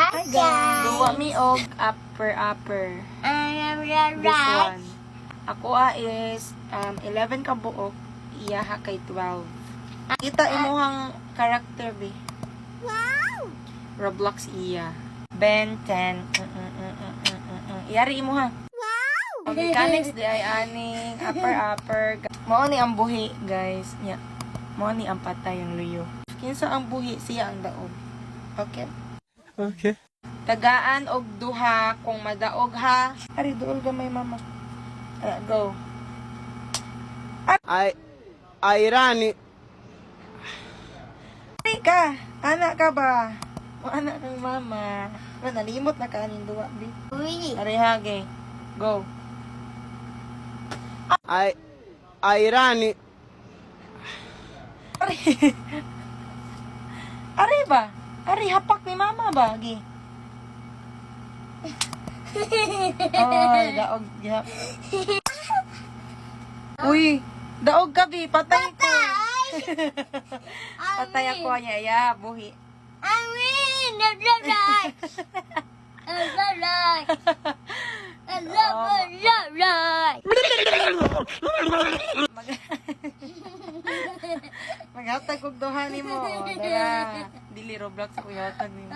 Hi guys! Duwa mi og upper. This one. Ako is 11 ka buok, iya ha kay 12. Kita imuhang character be. Wow! Roblox iya. Ben 10. Iyari imo ha. Wow! Mechanics di ay aning upper. Mao ni ang buhi, guys. Nya. Mao ni ang patay yung luyo. Kinsa ang buhi, siya ang daog. Okay? Okay. Tagaan og duha kung madaog ha. Ari duol gamay mama. Go. Irani. Ari ka. Anak ka ba? O anak kang mama. Ba nalimot na ka aning duwa bi. Uy! Ari hage. Go. Irani. Ari. Ari ba? Ari hapak ni mama ba? Gi. Oh, daog ya. Uy, daog ka bi, patay ko. Patay ako niya, ya, buhi. Amin! Naglalay! Naglalay! Naglalay! Maghatag og duha nimo. Dara, dili Roblox ko yatag nimo.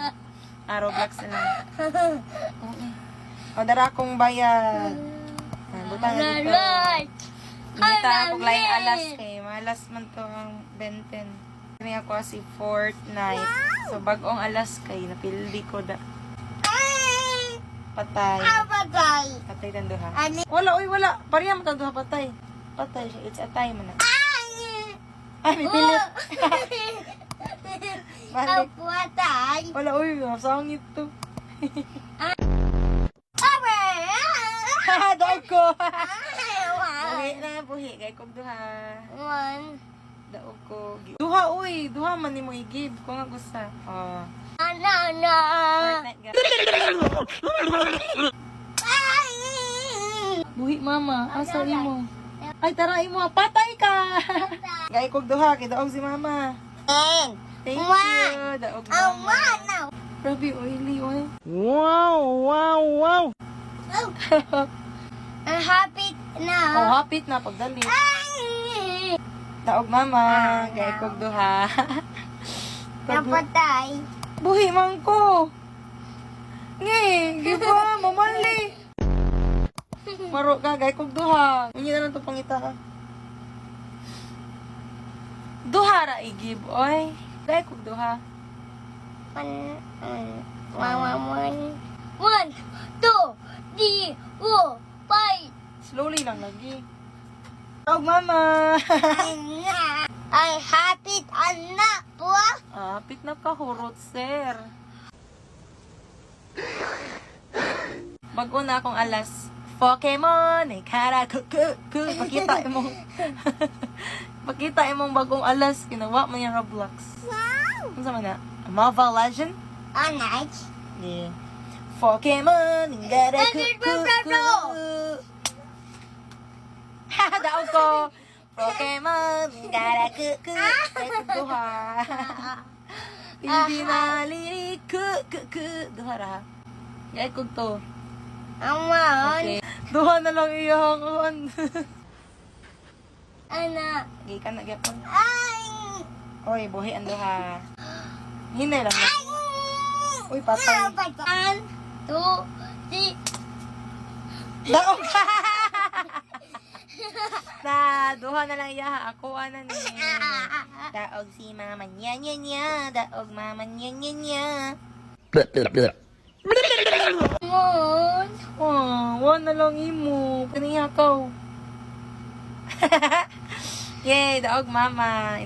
Roblox na lang. O dara akong bayad. Butang na dito. Naglalay! Nita akong laing alas kay malas man to ang benten. Kani ako si Fortnite. So bagong alas kay napildi ko da. Ay! Patay. Apatay! Patay tan duha. Ani? Wala oy wala. Pareham ta duha patay. Patay siya. It's a time na. Ay! Ay, pilit. Balik. Apatay! Wala oy, sangit to. Abe! Daog ko. Ay! Buhi na, buhi. Gay kog duha. One. Daog ko. Duha, uy. Duha man ni mo i-give. Kung nga gusto. Oh. Anana! Fortnite ga. Ay! Buhi, mama. Asa imo? Ay, tara imo. Patay ka. Gay kog duha. Kay daog si mama. And Thank Wow. you. Daog mama. Amana! Grabe, oily, oy. Wow. I'm happy now. Oh, hapit na. Pagdali. Ay! Daog mama. Gay kog duha. Napatay. Buhi man ko. Ngi, giba, mamali. Maro ka, gay kog duha. Unyo na lang ito pangita. Duha ra i-give, oy. Gay kog duha. One, two, three, four, five. Slowly lang lagi. Tawag mama. I happy anak po. Pit na ka, hurot, sir. Bago na akong alas. Pokemon, ikara, Pakita imong pakita imong bagong alas. Ginawa mo yung Roblox. Wow. Ano sa na? Mobile Legend? Anak. Yeah. Pokemon, ikara, Daog ko. Pokemon, ikara, duha. Hindi na lirik, duha ra. Gay kog to. Aman. Okay. Duha na lang iyahang. Anak. Gay ka na gyapon. Ay. Oy, buhi ang duha. Hinay lang. Uy, patay. One, two, three. Daog ka. Duha na lang iyaha. Ako ana ni. Daog si mama nya. Daog mama nya. One. One na lang imo. Kaniya ka. Yay, daog mama.